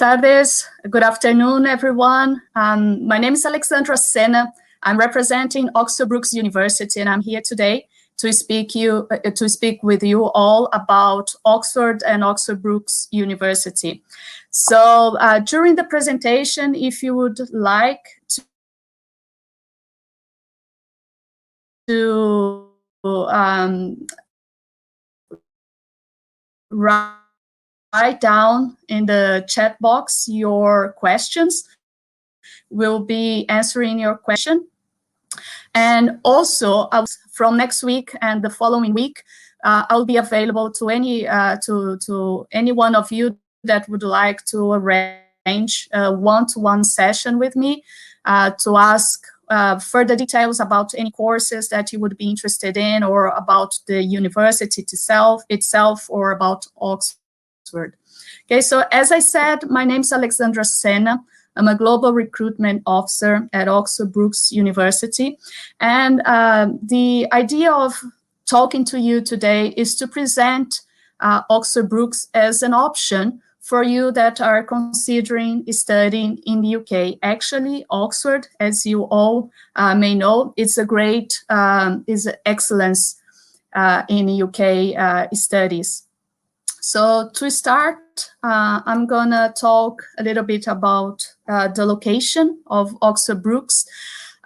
tardes, good afternoon, everyone. My name is Alexandra Senna. I'm representing Oxford Brookes University, and I'm here today to speak with you all about Oxford and Oxford Brookes University. So during the presentation, if you would like to write down in the chat box your questions. We'll be answering your question. And also, from next week and the following week, I'll be available to any one of you that would like to arrange a one-to-one session with me to ask further details about any courses that you would be interested in, or about the university itself, or about Oxford. Okay, so as I said, my name is Alexandra Senna. I'm a global recruitment officer at Oxford Brookes University. And the idea of talking to you today is to present Oxford Brookes as an option for you that are considering studying in the UK. Actually, Oxford, as you all may know, is excellence in UK studies. So to start, I'm gonna talk a little bit about the location of Oxford Brookes.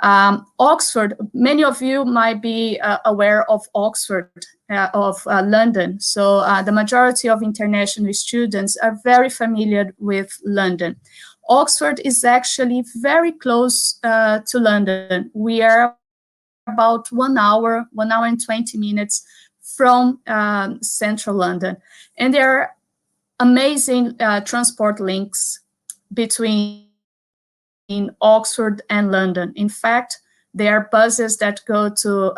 Oxford, many of you might be aware of Oxford, of London. So the majority of international students are very familiar with London. Oxford is actually very close to London. We are about 1 hour and 20 minutes from central London. And there are amazing transport links between Oxford and London. In fact, there are buses that go to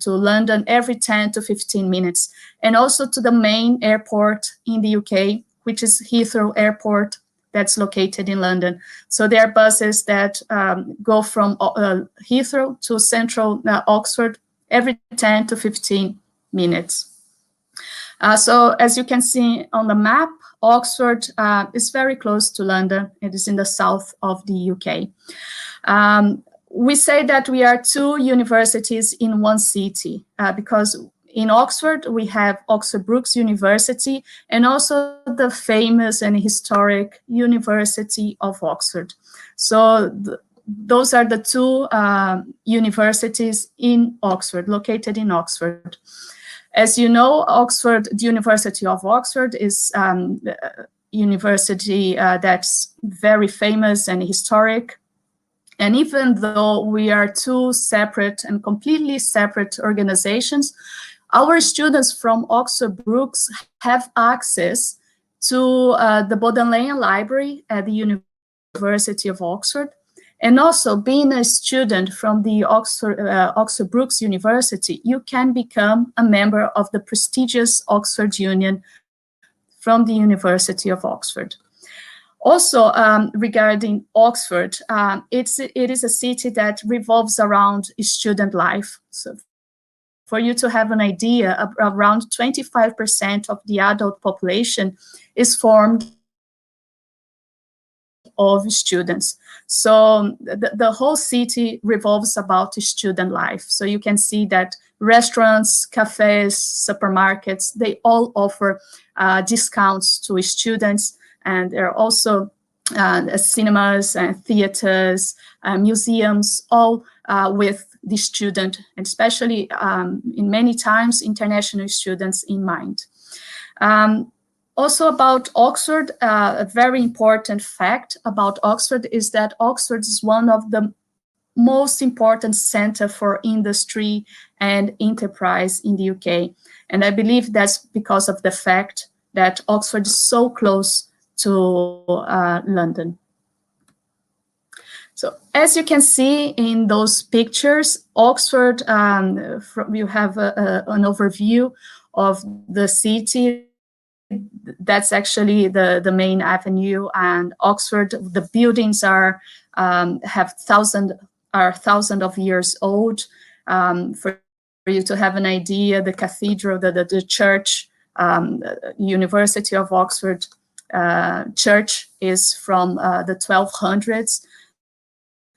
London every 10 to 15 minutes, and also to the main airport in the UK, which is Heathrow Airport, that's located in London. So there are buses that go from Heathrow to central Oxford every 10 to 15 minutes. So as you can see on the map, Oxford is very close to London. It is in the south of the UK. We say that we are two universities in one city because in Oxford, we have Oxford Brookes University and also the famous and historic University of Oxford. So those are the two universities in Oxford, located in Oxford. As you know, Oxford, the University of Oxford is a university that's very famous and historic. And even though we are two separate and completely separate organizations, our students from Oxford Brookes have access to the Bodleian Library at the University of Oxford. And also, being a student from the Oxford Brookes University, you can become a member of the prestigious Oxford Union from the University of Oxford. Also, regarding Oxford, it is a city that revolves around student life. So for you to have an idea, around 25% of the adult population is formed of students. So the whole city revolves about student life. So you can see that restaurants, cafes, supermarkets, they all offer discounts to students. And there are also cinemas and theaters, museums, all with the student, and especially in many times international students in mind. Also about Oxford, a very important fact about Oxford is that Oxford is one of the most important centers for industry and enterprise in the UK. And I believe that's because of the fact that Oxford is so close to London. So as you can see in those pictures, Oxford, you have an overview of the city. That's actually the main avenue, and Oxford, the buildings are thousands of years old. For you to have an idea, the cathedral, the church, University of Oxford, church is from the 1200s.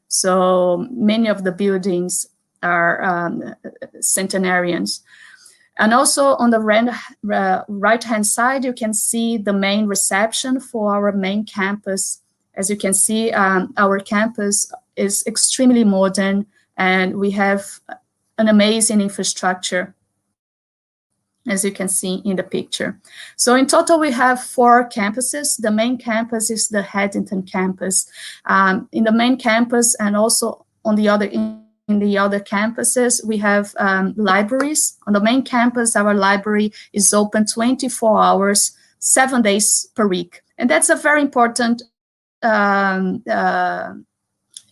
So many of the buildings are centenarians. And also on the right-hand side, you can see the main reception for our main campus. As you can see, our campus is extremely modern, and we have an amazing infrastructure, as you can see in the picture. So in total, we have 4 campuses. The main campus is the Haddington campus. In the main campus and also on the other in the other campuses, we have libraries. On the main campus, our library is open 24 hours, 7 days per week. And that's a very important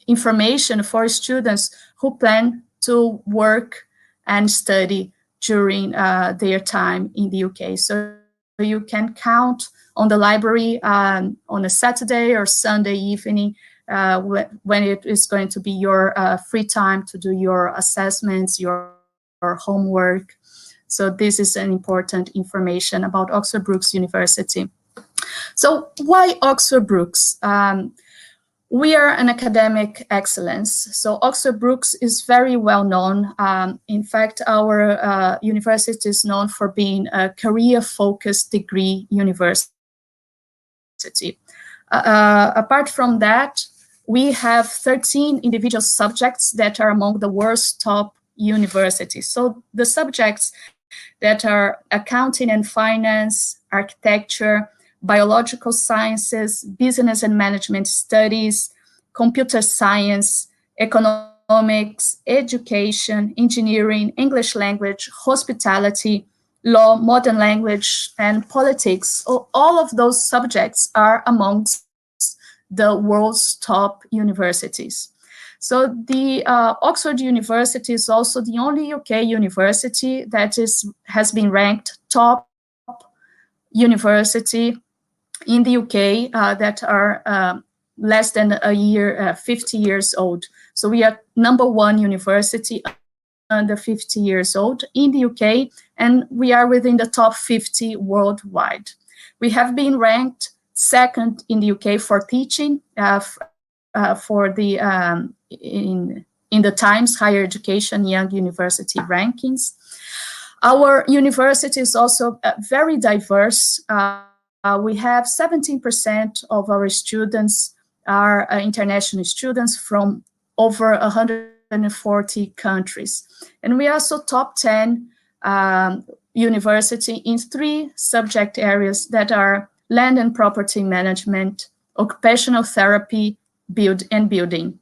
information for students who plan to work and study during their time in the UK. So you can count on the library on a Saturday or Sunday evening when it is going to be your free time to do your assessments, your homework. So this is an important information about Oxford Brookes University. So why Oxford Brookes? We are an academic excellence. So Oxford Brookes is very well known. In fact, our university is known for being a career-focused degree university. Apart from that, we have 13 individual subjects that are among the world's top universities. So the subjects that are accounting and finance, architecture, biological sciences, business and management studies, computer science, economics, education, engineering, English language, hospitality, law, modern language, and politics. All of those subjects are amongst the world's top universities. So the Oxford University is also the only UK university that has been ranked top university in the UK that are less than a year, 50 years old. So we are #1 university under 50 years old in the UK, and we are within the top 50 worldwide. We have been ranked 2nd in the UK for teaching for the in the Times Higher Education Young University rankings. Our university is also very diverse. We have 17% of our students are international students from over 140 countries. And we are also top 10 university in 3 subject areas that are land and property management, occupational therapy, building.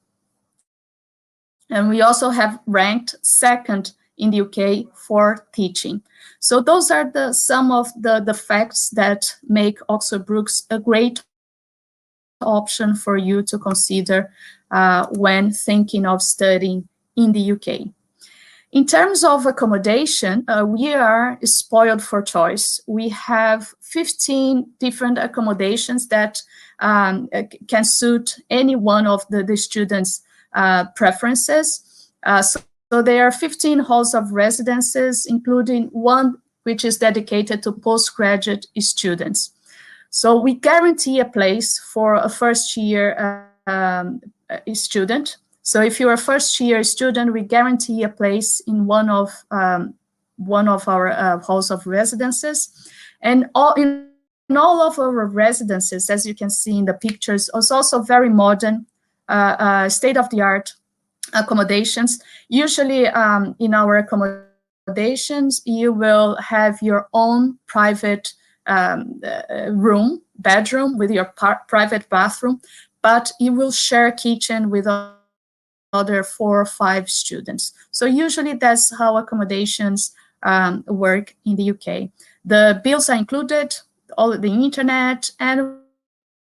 And we also have ranked 2nd in the UK for teaching. So those are some of the facts that make Oxford Brookes a great option for you to consider when thinking of studying in the UK. In terms of accommodation, we are spoiled for choice. We have 15 different accommodations that can suit any one of the students' preferences. So there are 15 halls of residences, including one which is dedicated to postgraduate students. So we guarantee a place for a first-year student. So if you're a first-year student, we guarantee a place in one of our halls of residences. And in all of our residences, as you can see in the pictures, is also very modern, state-of-the-art accommodations. Usually in our accommodations, you will have your own private bedroom with your private bathroom, but you will share a kitchen with other 4 or 5 students. So usually that's how accommodations work in the UK. The bills are included, all the internet, and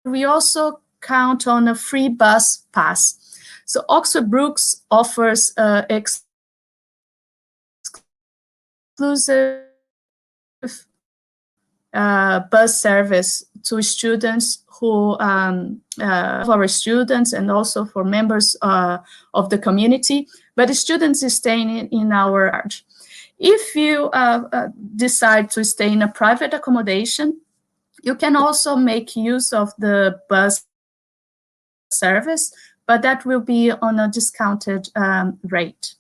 we also count on a free bus pass. So Oxford Brookes offers exclusive bus service to students who our students and also for members of the community, but the students is staying in our charge. If you decide to stay in a private accommodation, You can also make use of the bus service, but that will be on a discounted rate.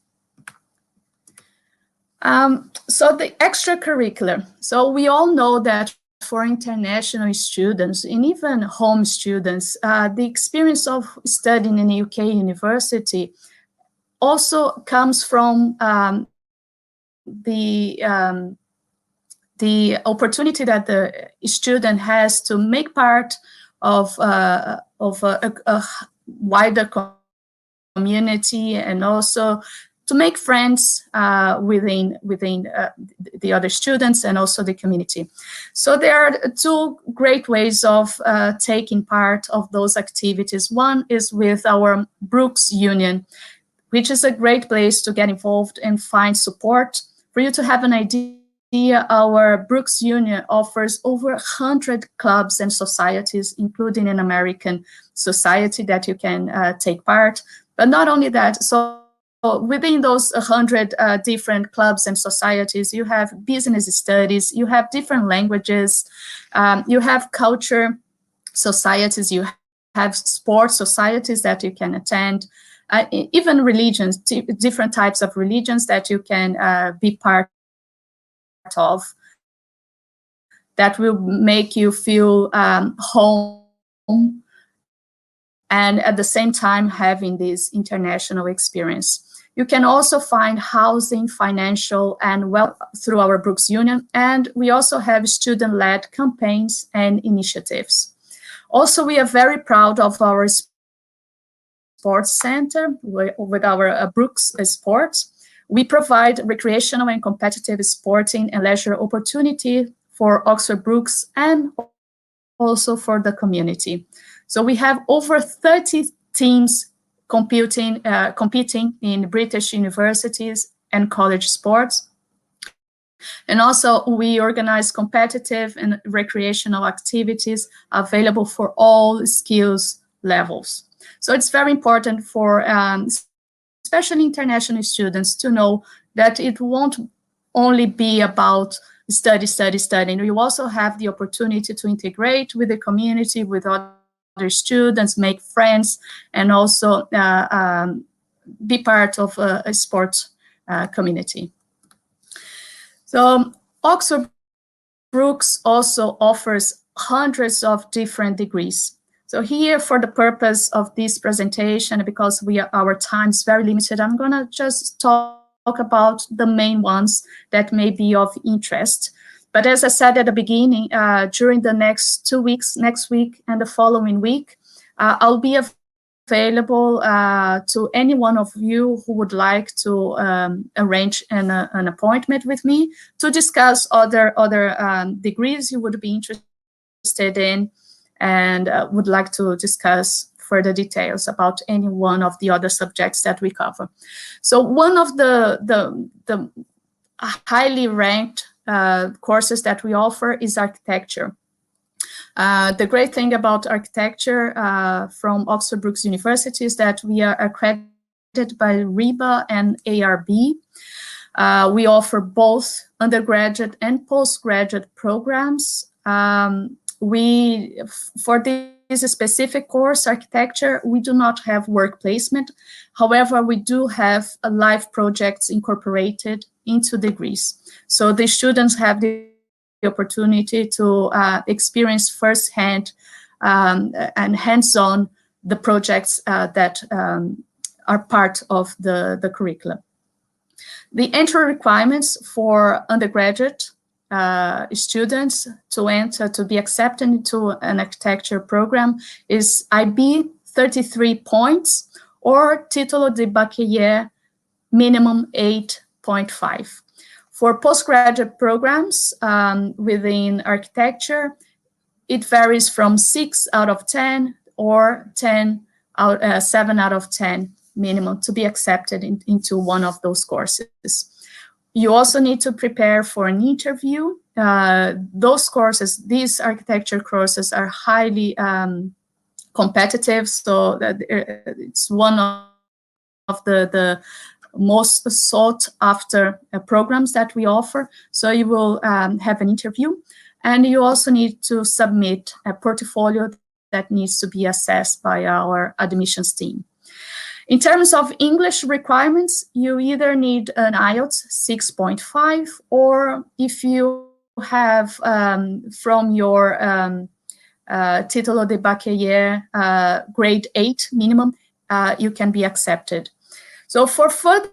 So the extracurricular. So we all know that for international students and even home students, the experience of studying in a UK university also comes from the opportunity that the student has to make part of a wider community, and also to make friends within the other students and also the community. So there are two great ways of taking part of those activities. One is with our Brookes Union, which is a great place to get involved and find support. For you to have an idea, our Brookes Union offers over 100 clubs and societies, including an American society that you can take part. But not only that, so within those 100 different clubs and societies, you have business studies, you have different languages, you have culture societies, you have sports societies that you can attend, even religions, different types of religions that you can be part of, that will make you feel home, and at the same time having this international experience. You can also find housing, financial, and wealth through our Brookes Union, and we also have student-led campaigns and initiatives. Also, we are very proud of our sports center with our Brookes Sports. We provide recreational and competitive sporting and leisure opportunity for Oxford Brookes and also for the community. So we have over 30 teams competing in British universities and college sports. And also we organize competitive and recreational activities available for all skills levels. So it's very important for especially international students to know that it won't only be about studying. You also have the opportunity to integrate with the community, with other students, make friends, and also be part of a sports community. So Oxford Brookes also offers hundreds of different degrees. So here, for the purpose of this presentation, because our time is very limited, I'm going to just talk about the main ones that may be of interest. But as I said at the beginning, during the next 2 weeks, next week and the following week, I'll be available to any one of you who would like to arrange an appointment with me to discuss other degrees you would be interested in, and would like to discuss further details about any one of the other subjects that we cover. So one of the highly ranked courses that we offer is architecture. The great thing about architecture from Oxford Brookes University is that we are accredited by RIBA and ARB. We offer both undergraduate and postgraduate programs. For this specific course, architecture, we do not have work placement. However, we do have live projects incorporated into degrees. So the students have the opportunity to experience firsthand and hands-on the projects that are part of the curriculum. The entry requirements for undergraduate students to be accepted into an architecture program is IB 33 points or Título de Bachiller minimum 8.5. For postgraduate programs within architecture, it varies from 6 out of 10 or 7 out of 10 minimum to be accepted into one of those courses. You also need to prepare for an interview. Those courses, these architecture courses, are highly competitive, so that it's one of the most sought after programs that we offer. So you will have an interview. And you also need to submit a portfolio that needs to be assessed by our admissions team. In terms of English requirements, you either need an IELTS 6.5, or if you have from your Título de Bachiller grade 8 minimum, you can be accepted. So for further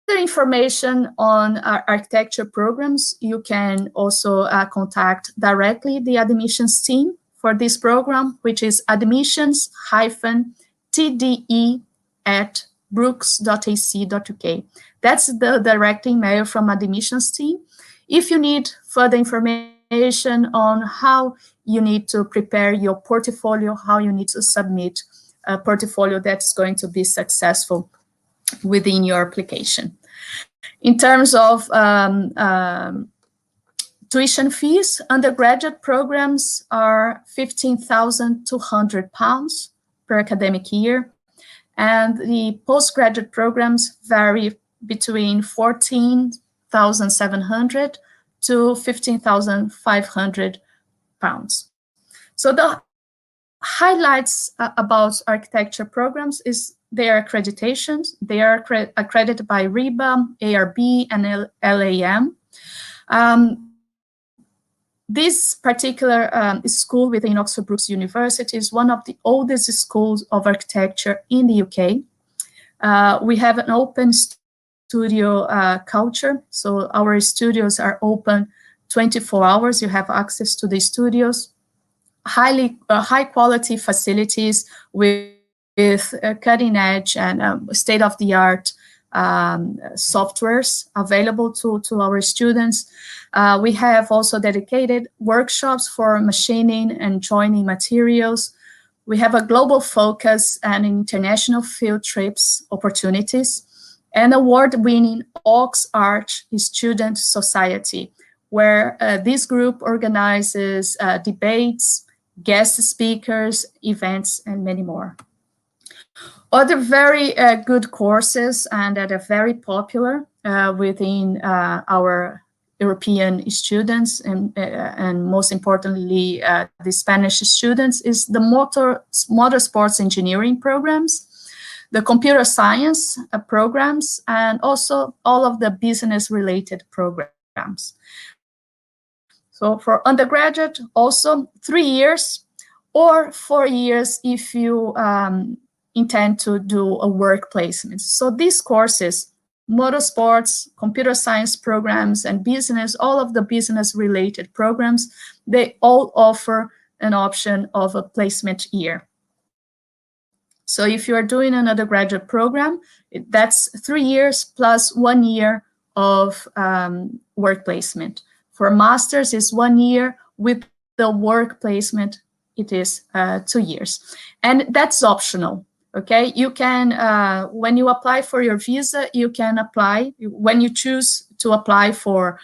information on our architecture programs, you can also contact directly the admissions team for this program, which is admissions-tde@brookes.ac.uk. That's the direct email from admissions team. If you need further information on how you need to prepare your portfolio, how you need to submit a portfolio that's going to be successful within your application. In terms of tuition fees, undergraduate programs are £15,200 per academic year, and the postgraduate programs vary between £14,700 to £15,500. So the highlights about architecture programs is their accreditations. They are accredited by RIBA, ARB, and LAM. This particular school within Oxford Brookes University is one of the oldest schools of architecture in the UK. We have an open studio culture, so our studios are open 24 hours. You have access to the studios. High quality facilities with cutting edge and state-of-the-art softwares available to our students. We have also dedicated workshops for machining and joining materials. We have a global focus and international field trips opportunities, and award-winning Oxford Student Society, where this group organizes debates, guest speakers, events, and many more. Other very good courses and that are very popular within our European students and most importantly the Spanish students is the motorsports engineering programs, the computer science programs, and also all of the business-related programs. So for undergraduate, also 3 years or 4 years if you intend to do a work placement. So these courses, motorsports, computer science programs, and business, all of the business-related programs, they all offer an option of a placement year. So if you are doing an undergraduate program, that's 3 years plus 1 year of work placement. For masters, it's 1 year. With the work placement, it is 2 years. And that's optional, okay? You can, when you apply for your visa, you can apply, when you choose to apply for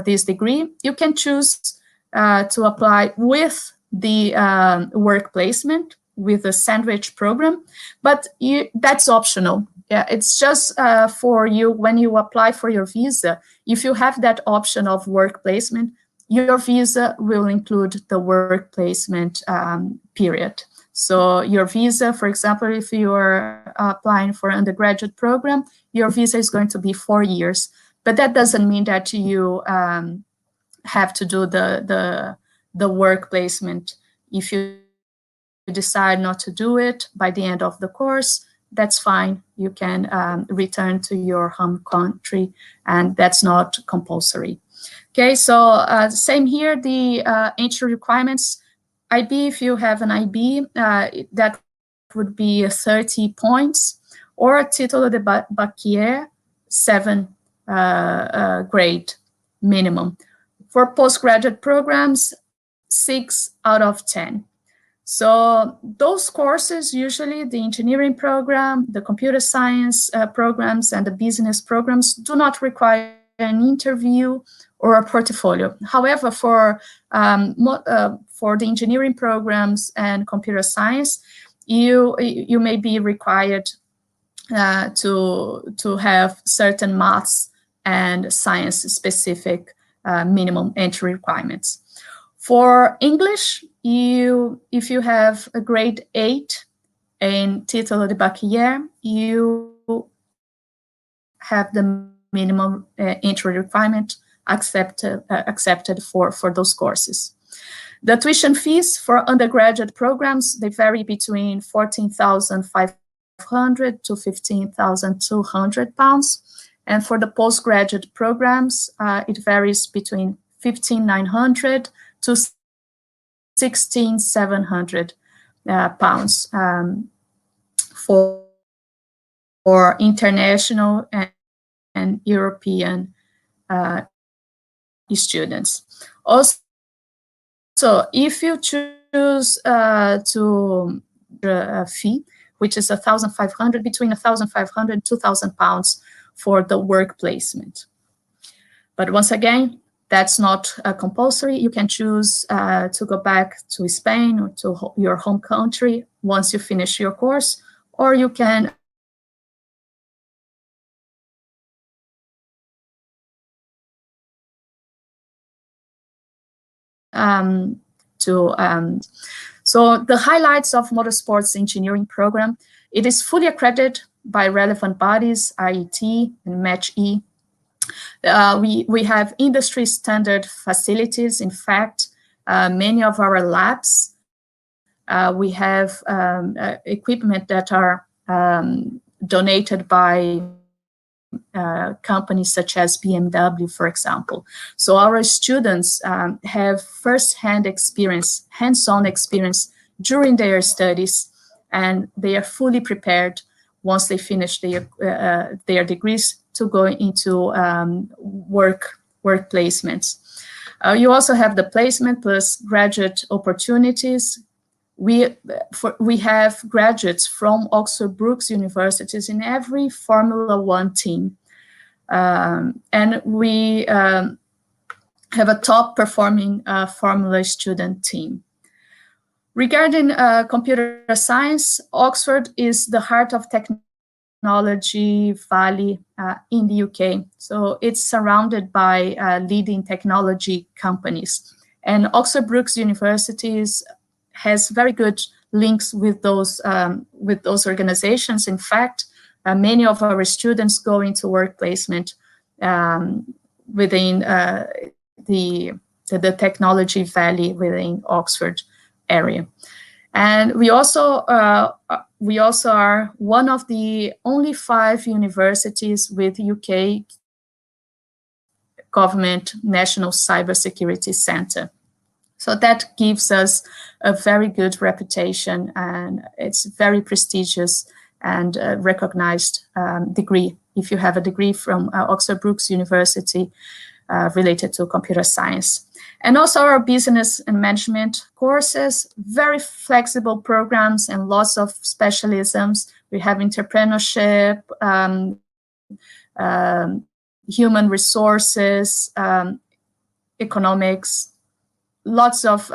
this degree, you can choose to apply with the work placement, with the sandwich program, but that's optional. Yeah, it's just for you when you apply for your visa. If you have that option of work placement, your visa will include the work placement period. So your visa, for example, if you are applying for an undergraduate program, your visa is going to be 4 years. But that doesn't mean that you have to do the work placement. If you decide not to do it by the end of the course, that's fine. You can return to your home country, and that's not compulsory. Okay, so same here, the entry requirements. IB, if you have an IB, that would be 30 points, or a Título de Bachiller, 7 grade minimum. For postgraduate programs, 6 out of 10. So those courses, usually the engineering program, the computer science programs, and the business programs do not require an interview or a portfolio. However, for the engineering programs and computer science, you may be required to have certain maths and science specific minimum entry requirements. For English, if you have a grade 8 in Título de Bachiller, you have the minimum entry requirement accepted for those courses. The tuition fees for undergraduate programs, they vary between 14,500 to 15,200 pounds. And for the postgraduate programs, it varies between 15,900 to 16,700 pounds for international and European students. Also, if you choose to a fee, which is 1,500, between 1,500 and 2,000 pounds for the work placement. But once again, that's not compulsory. You can choose to go back to Spain or to your home country once you finish your course, or you can so the highlights of motorsports engineering program, it is fully accredited by relevant bodies, IET and MATCH-E. We have industry standard facilities. In fact, many of our labs, we have equipment that are donated by companies such as BMW, for example. So our students have first-hand experience, hands-on experience during their studies, and they are fully prepared once they finish their degrees to go into work placements. You also have the placement plus graduate opportunities. We have graduates from Oxford Brookes universities in every Formula One team. And we have a top performing Formula student team. Regarding computer science, Oxford is the heart of technology valley in the UK. So it's surrounded by leading technology companies. And Oxford Brookes universities has very good links with those organizations. In fact, many of our students go into work placement within the technology valley within Oxford area. And we also are one of the only 5 universities with UK government National Cybersecurity Center. So that gives us a very good reputation, and it's very prestigious and recognized degree if you have a degree from Oxford Brookes University related to computer science. And also our business and management courses, very flexible programs and lots of specialisms. We have entrepreneurship, human resources, economics, lots of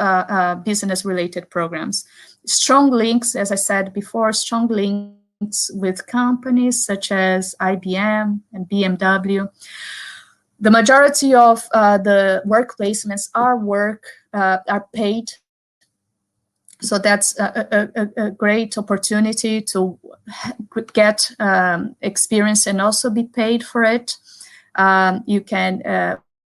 business-related programs. Strong links, as I said before, strong links with companies such as IBM and BMW. The majority of the work placements are paid. So that's a great opportunity to get experience and also be paid for it.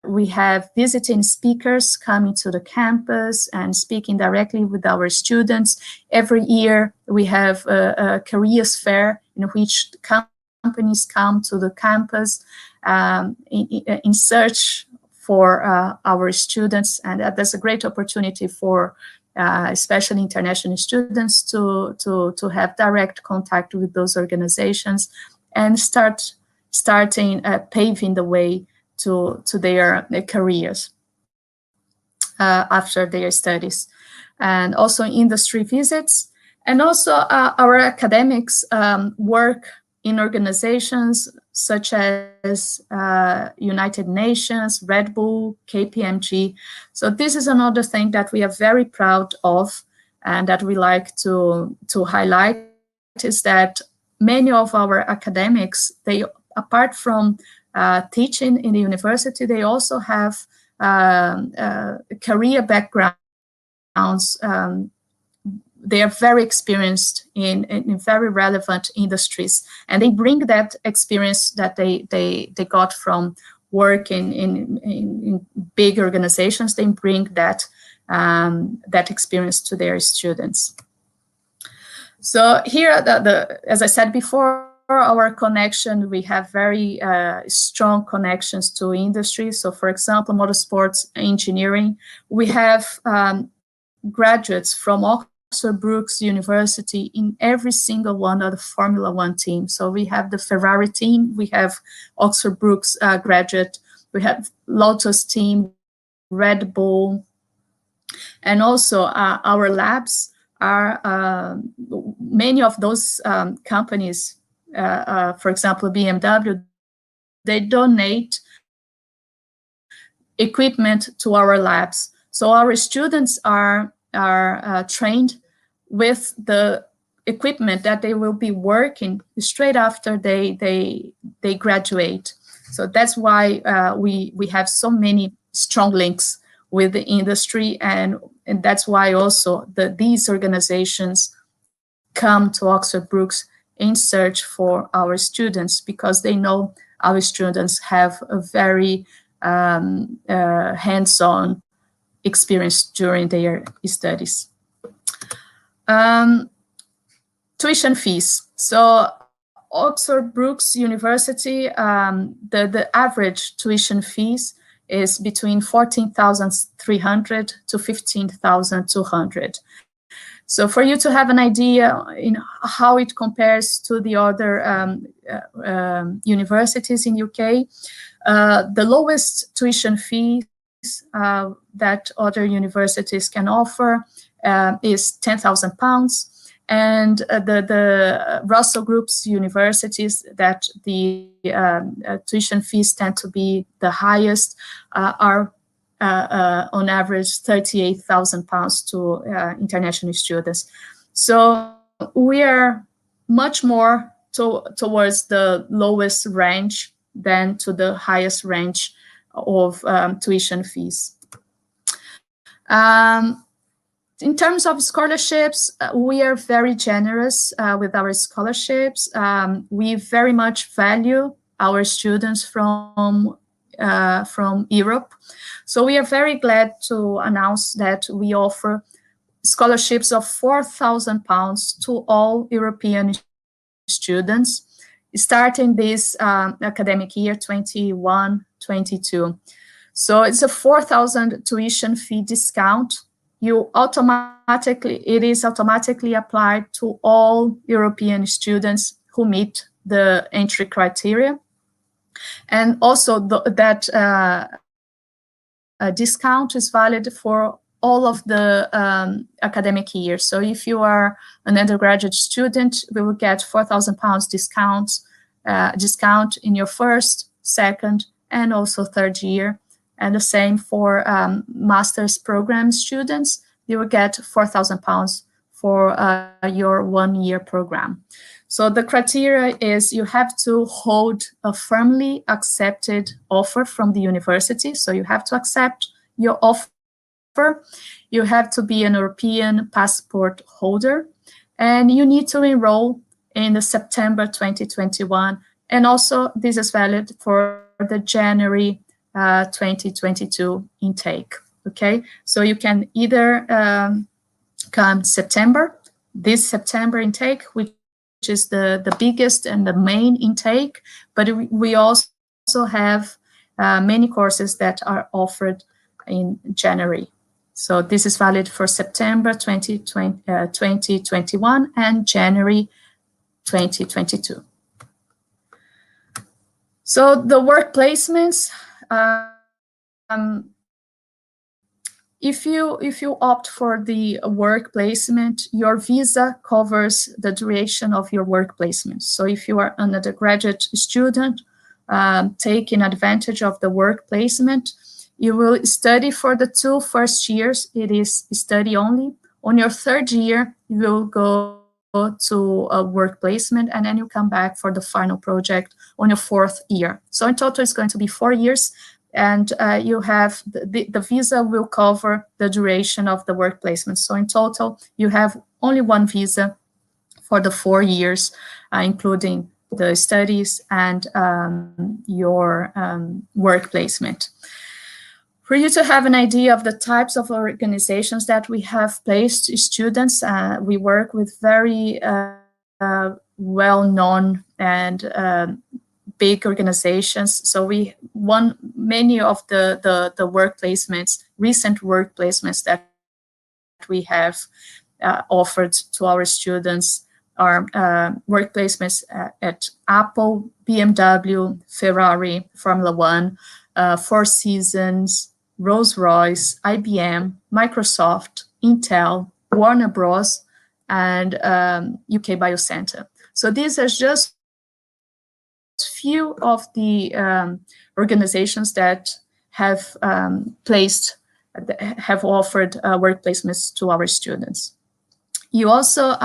We have visiting speakers coming to the campus and speaking directly with our students. Every year we have a careers fair in which companies come to the campus in search for our students, and that's a great opportunity for especially international students to have direct contact with those organizations and starting paving the way to their careers after their studies. And also industry visits, and also our academics work in organizations such as United Nations, Red Bull, KPMG. So this is another thing that we are very proud of and that we like to highlight, is that many of our academics, they, apart from teaching in the university, they also have career backgrounds. They are very experienced in very relevant industries, and they bring that experience that they got from work in big organizations. They bring that experience to their students. So here, as I said before, our connection, we have very strong connections to industry. So for example, motorsports engineering, we have graduates from Oxford Brookes University in every single one of the Formula One team. So we have the Ferrari team, we have Oxford Brookes graduate, we have Lotus team, Red Bull, and also our labs are many of those companies, for example, BMW, they donate equipment to our labs. So our students are trained with the equipment that they will be working straight after they graduate. So that's why we have so many strong links with the industry, and that's why also these organizations come to Oxford Brookes in search for our students, because they know our students have a very hands-on experience during their studies. Tuition fees. So Oxford Brookes University, the average tuition fees is between 14,300 to 15,200. So for you to have an idea in how it compares to the other universities in UK, the lowest tuition fees that other universities can offer is £10,000. And the Russell Group's universities that the tuition fees tend to be the highest are on average £38,000 to international students. So we are much more towards the lowest range than to the highest range of tuition fees. In terms of scholarships, we are very generous with our scholarships. We very much value our students from Europe. So we are very glad to announce that we offer scholarships of £4,000 to all European students, starting this academic year 21-22. So it's a 4,000 tuition fee discount. It is automatically applied to all European students who meet the entry criteria. And also that discount is valid for all of the academic year. So if you are an undergraduate student, we will get £4,000 discount in your first, second, and also third year. And the same for master's program students, you will get £4,000 for your 1 year program. So the criteria is you have to hold a firmly accepted offer from the university. So you have to accept your offer. You have to be an European passport holder, and you need to enroll in the September 2021. And also this is valid for the January 2022 intake. Okay, so you can either come this September intake, which is the biggest and the main intake, but we also have many courses that are offered in January. So this is valid for September 2021 and January 2022. So the work placements, if you opt for the work placement, your visa covers the duration of your work placement. So if you are an undergraduate student taking advantage of the work placement, you will study for the 2 first years. It is study only. On your 3rd year, you will go to a work placement, and then you come back for the final project on your 4th year. So in total, it's going to be 4 years. and you have the visa will cover the duration of the work placement. So in total, you have only one visa for the 4 years, including the studies and your work placement. For you to have an idea of the types of organizations that we have placed students, we work with very well-known and big organizations. So we won many of the work placements, recent work placements that we have offered to our students are work placements at Apple, BMW, Ferrari, Formula One, Four Seasons, Rolls-Royce, IBM, Microsoft, Intel, Warner Bros, and UK Biocenter. So these are just few of the organizations that have have offered work placements to our students. You also,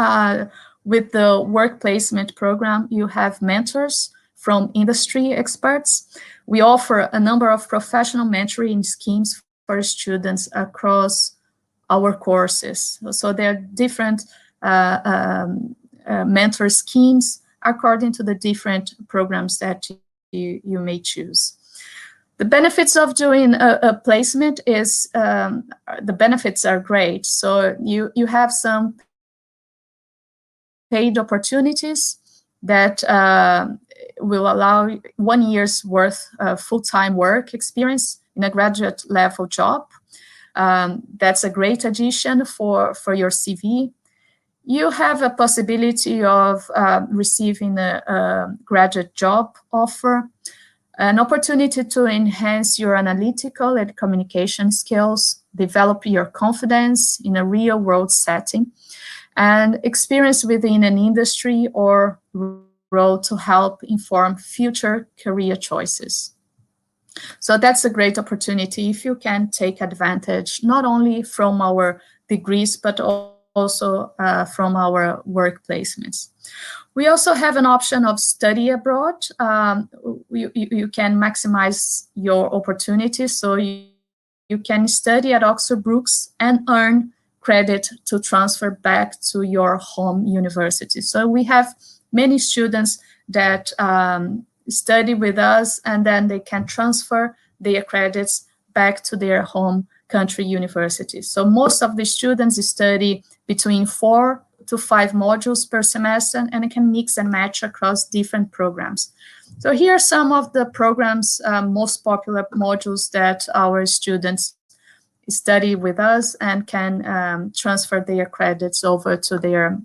with the work placement program, you have mentors from industry experts. We offer a number of professional mentoring schemes for students across our courses. So there are different mentor schemes according to the different programs that you may choose. The benefits of doing a placement is, the benefits are great. So you have some paid opportunities that will allow 1 year's worth of full-time work experience in a graduate level job. That's a great addition for your CV. You have a possibility of receiving a graduate job offer, an opportunity to enhance your analytical and communication skills, develop your confidence in a real-world setting, and experience within an industry or role to help inform future career choices. So that's a great opportunity if you can take advantage not only from our degrees, but also from our work placements. We also have an option of study abroad. You can maximize your opportunities, so you can study at Oxford Brookes and earn credit to transfer back to your home university. So we have many students that study with us, and then they can transfer their credits back to their home country university. So most of the students study between 4 to 5 modules per semester, and it can mix and match across different programs. So here are some of the programs, most popular modules that our students study with us and can transfer their credits over to their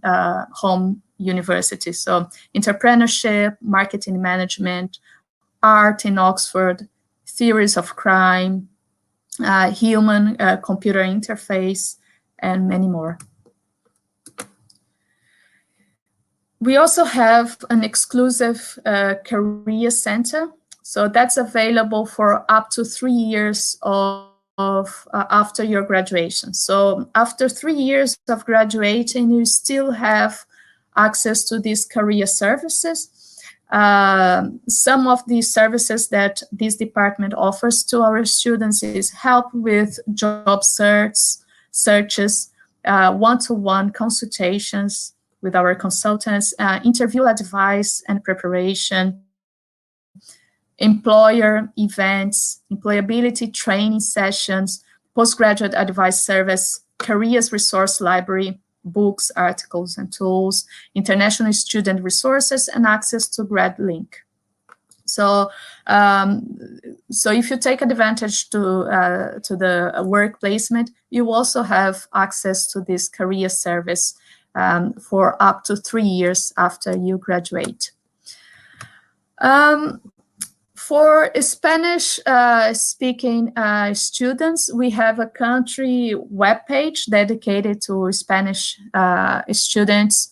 home university. So entrepreneurship, marketing management, art in Oxford, theories of crime, human computer interface, and many more. We also have an exclusive career center. So that's available for up to 3 years after your graduation. So after 3 years of graduating, you still have access to these career services. Some of the services that this department offers to our students is help with job searches, one-to-one consultations with our consultants, interview advice and preparation, employer events, employability training sessions, postgraduate advice service, careers resource library, books, articles, and tools, international student resources, and access to GradLink. So, so if you take advantage to the work placement, you also have access to this career service for up to 3 years after you graduate. For Spanish speaking students, we have a country webpage dedicated to Spanish students.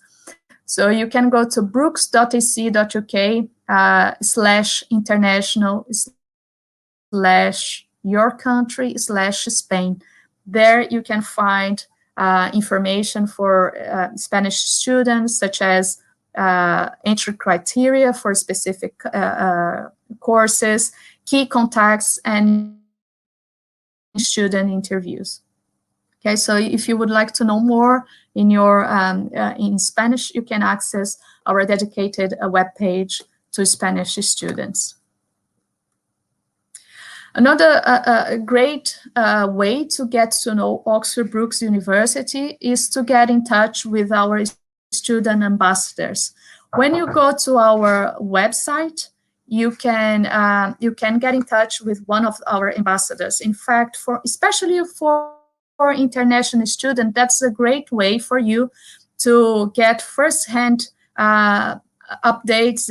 So you can go to brookes.ac.uk/international/your-country/Spain. There you can find information for Spanish students, such as entry criteria for specific courses, key contacts and student interviews. Okay, so if you would like to know more in Spanish, you can access our dedicated web page to Spanish students. Another great way to get to know Oxford Brookes University is to get in touch with our student ambassadors. When you go to our website, you can get in touch with one of our ambassadors. In fact, especially for international students, that's a great way for you to get firsthand updates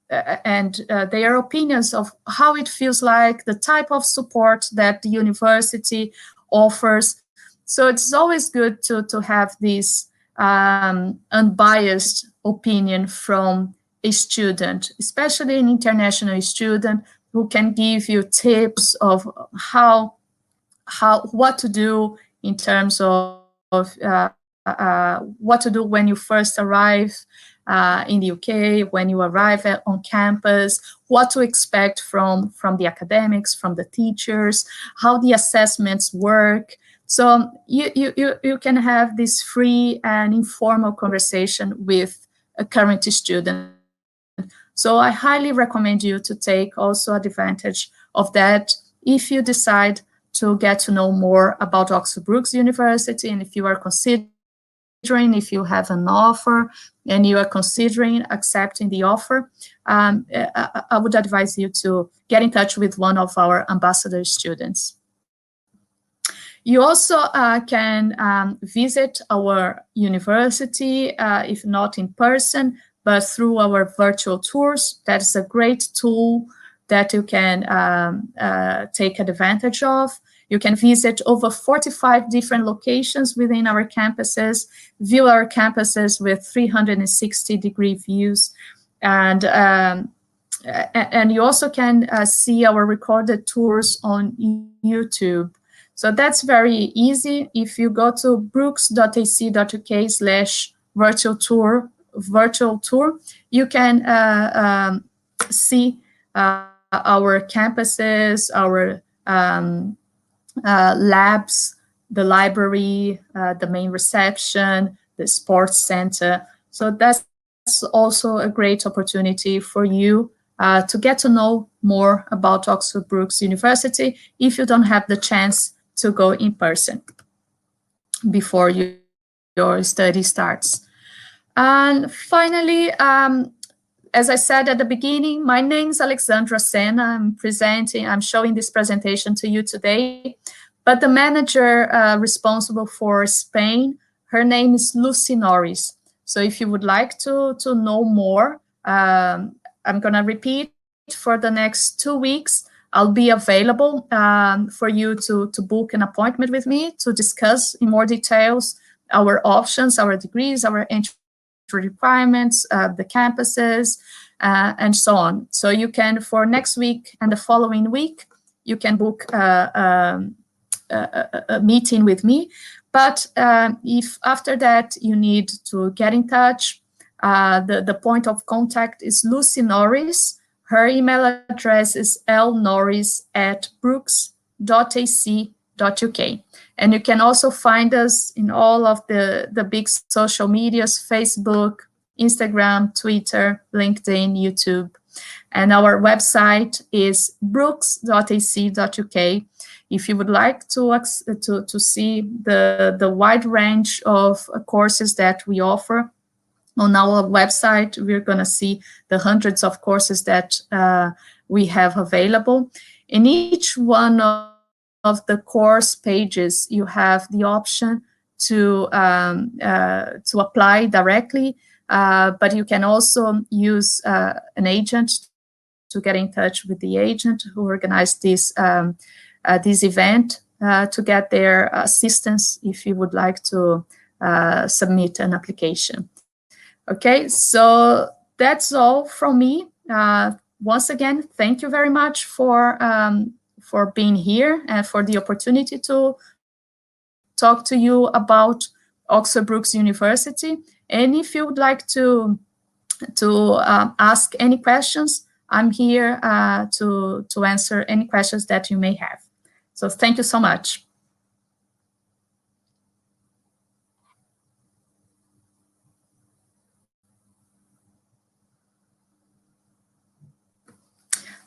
and their opinions of how it feels like, the type of support that the university offers. So it's always good to have this unbiased opinion from a student, especially an international student, who can give you tips of what to do in terms of what to do when you first arrive in the UK, when you arrive on campus, what to expect from the academics, from the teachers, how the assessments work. So you can have this free and informal conversation with a current student. So I highly recommend you to take also advantage of that if you decide to get to know more about Oxford Brookes University, and if you are considering, if you have an offer and you are considering accepting the offer, I would advise you to get in touch with one of our ambassador students. You also can visit our university, if not in person, but through our virtual tours. That's a great tool that you can take advantage of. You can visit over 45 different locations within our campuses, view our campuses with 360-degree views, and you also can see our recorded tours on YouTube. So that's very easy. If you go to brookes.ac.uk/virtual tour, you can see our campuses, our labs, the library, the main reception, the sports center. So that's also a great opportunity for you to get to know more about Oxford Brookes University if you don't have the chance to go in person before your study starts. And finally, as I said at the beginning, my name is Alexandra Senna. I'm showing this presentation to you today, but the manager responsible for Spain, her name is Lucy Norris. So if you would like to know more, I'm gonna repeat, for the next 2 weeks, I'll be available for you to book an appointment with me to discuss in more details our options, our degrees, our entry requirements, the campuses, and so on. So you can, for next week and the following week, you can book a meeting with me. But if after that you need to get in touch, the point of contact is Lucy Norris. Her email address is lnorris@brookes.ac.uk. And you can also find us in all of the big social medias: Facebook, Instagram, Twitter, LinkedIn, YouTube. And our website is brookes.ac.uk. If you would like to see the wide range of courses that we offer on our website, we're going to see the hundreds of courses that we have available. In each one of the course pages, you have the option to apply directly, but you can also use an agent to get in touch with the agent who organized this event to get their assistance if you would like to submit an application. Okay, so that's all from me. Once again, thank you very much for being here and for the opportunity to talk to you about Oxford Brookes University. And if you would like to ask any questions, I'm here to answer any questions that you may have. So thank you so much.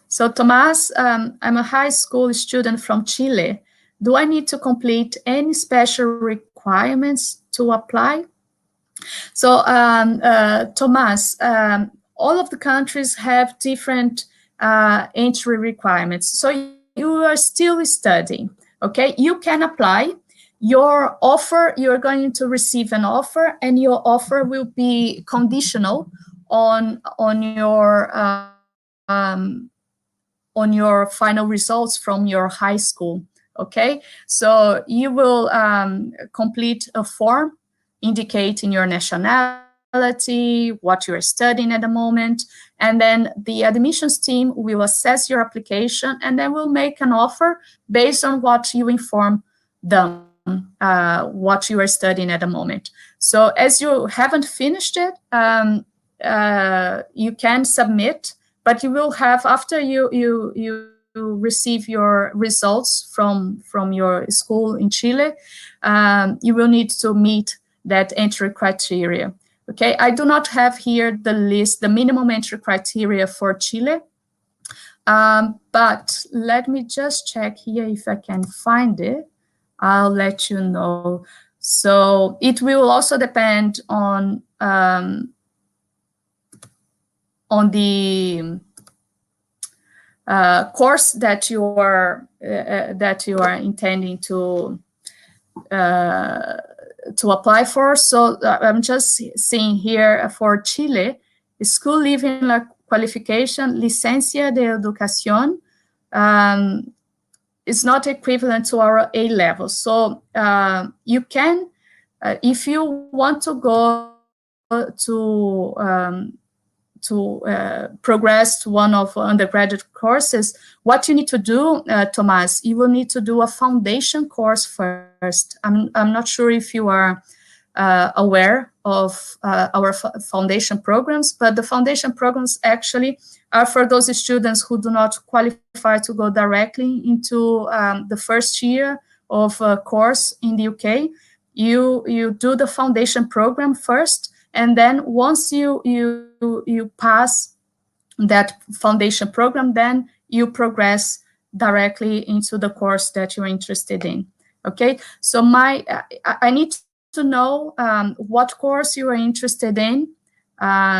So Tomás, I'm a high school student from Chile. Do I need to complete any special requirements to apply? So Tomás, all of the countries have different entry requirements. So you are still studying, okay? You can apply. Your offer, you're going to receive an offer, and your offer will be conditional on your final results from your high school, okay? So you will complete a form indicating your nationality, what you're studying at the moment, and then the admissions team will assess your application, and then will make an offer based on what you inform them, what you are studying at the moment. So as you haven't finished it, you can submit, but you will have, after you receive your results from your school in Chile, you will need to meet that entry criteria. Okay, I do not have here the list, the minimum entry criteria for Chile, but let me just check here if I can find it. I'll let you know. So it will also depend on the course that you are intending to apply for. So I'm just seeing here for Chile, school leaving la qualification licencia de educación is not equivalent to our A level. So you can, if you want to go to progress to one of undergraduate courses, what you need to do, Tomás, you will need to do a foundation course first. I'm not sure if you are aware of our foundation programs, but the foundation programs actually are for those students who do not qualify to go directly into the first year of a course in the UK. You do the foundation program first, and then once you pass that foundation program, then you progress directly into the course that you're interested in. Okay, so I need to know what course you are interested in.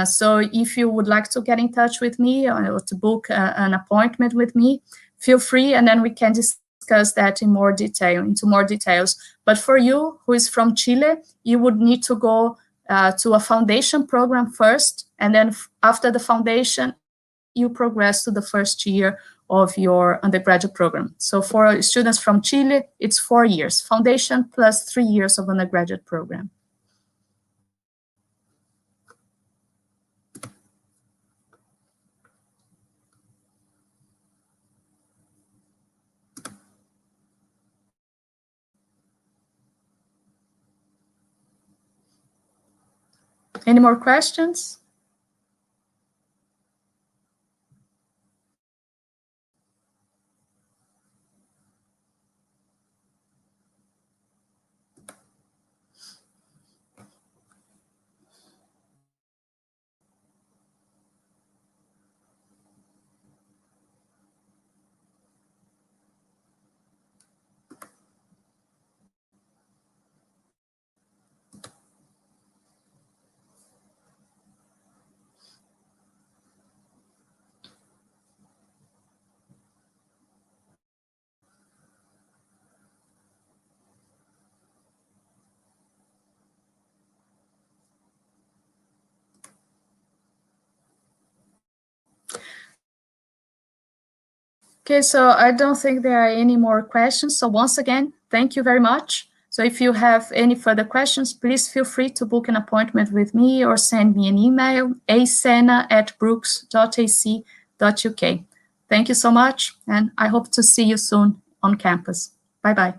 So if you would like to get in touch with me or to book an appointment with me, feel free, and then we can discuss that in more detail, into more details. But for you, who is from Chile, you would need to go to a foundation program first, and then after the foundation, you progress to the first year of your undergraduate program. So for students from Chile, it's 4 years, foundation plus 3 years of undergraduate program. Any more questions? Okay, so I don't think there are any more questions. So once again, thank you very much. So if you have any further questions, please feel free to book an appointment with me or send me an email, acena@brookes.ac.uk. Thank you so much, and I hope to see you soon on campus. Bye-bye.